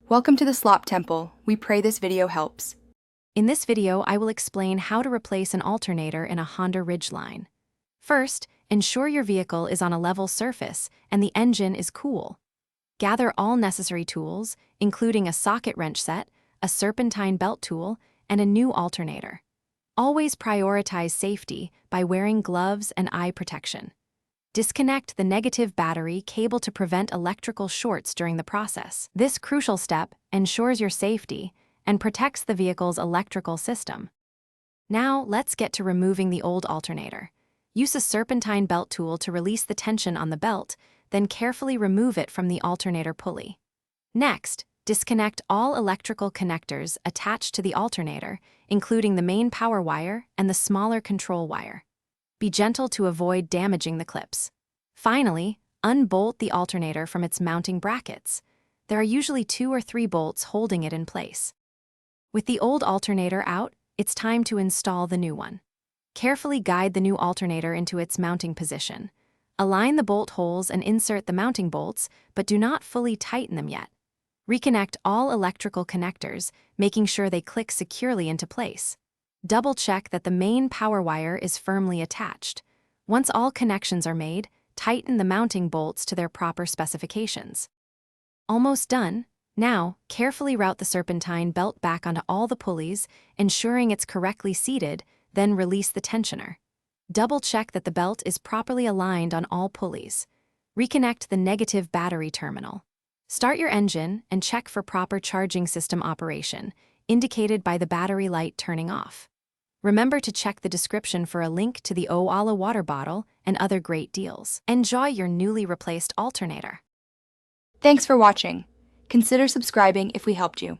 Welcome to the Slop Temple. We pray this video helps. In this video, I will explain how to replace an alternator in a Honda Ridgeline. First, ensure your vehicle is on a level surface and the engine is cool. Gather all necessary tools, including a socket wrench set, a serpentine belt tool, and a new alternator. Always prioritize safety by wearing gloves and eye protection. Disconnect the negative battery cable to prevent electrical shorts during the process. This crucial step ensures your safety and protects the vehicle's electrical system. Now, let's get to removing the old alternator. Use a serpentine belt tool to release the tension on the belt, then carefully remove it from the alternator pulley. Next, disconnect all electrical connectors attached to the alternator, including the main power wire and the smaller control wire. Be gentle to avoid damaging the clips. Finally, unbolt the alternator from its mounting brackets. There are usually 2 or 3 bolts holding it in place. With the old alternator out, it's time to install the new one. Carefully guide the new alternator into its mounting position. Align the bolt holes and insert the mounting bolts, but do not fully tighten them yet. Reconnect all electrical connectors, making sure they click securely into place. Double-check that the main power wire is firmly attached. Once all connections are made, tighten the mounting bolts to their proper specifications. Almost done. Now, carefully route the serpentine belt back onto all the pulleys, ensuring it's correctly seated, then release the tensioner. Double-check that the belt is properly aligned on all pulleys. Reconnect the negative battery terminal. Start your engine and check for proper charging system operation, indicated by the battery light turning off. Remember to check the description for a link to the Oala water bottle and other great deals. Enjoy your newly replaced alternator. Thanks for watching. Consider subscribing if we helped you.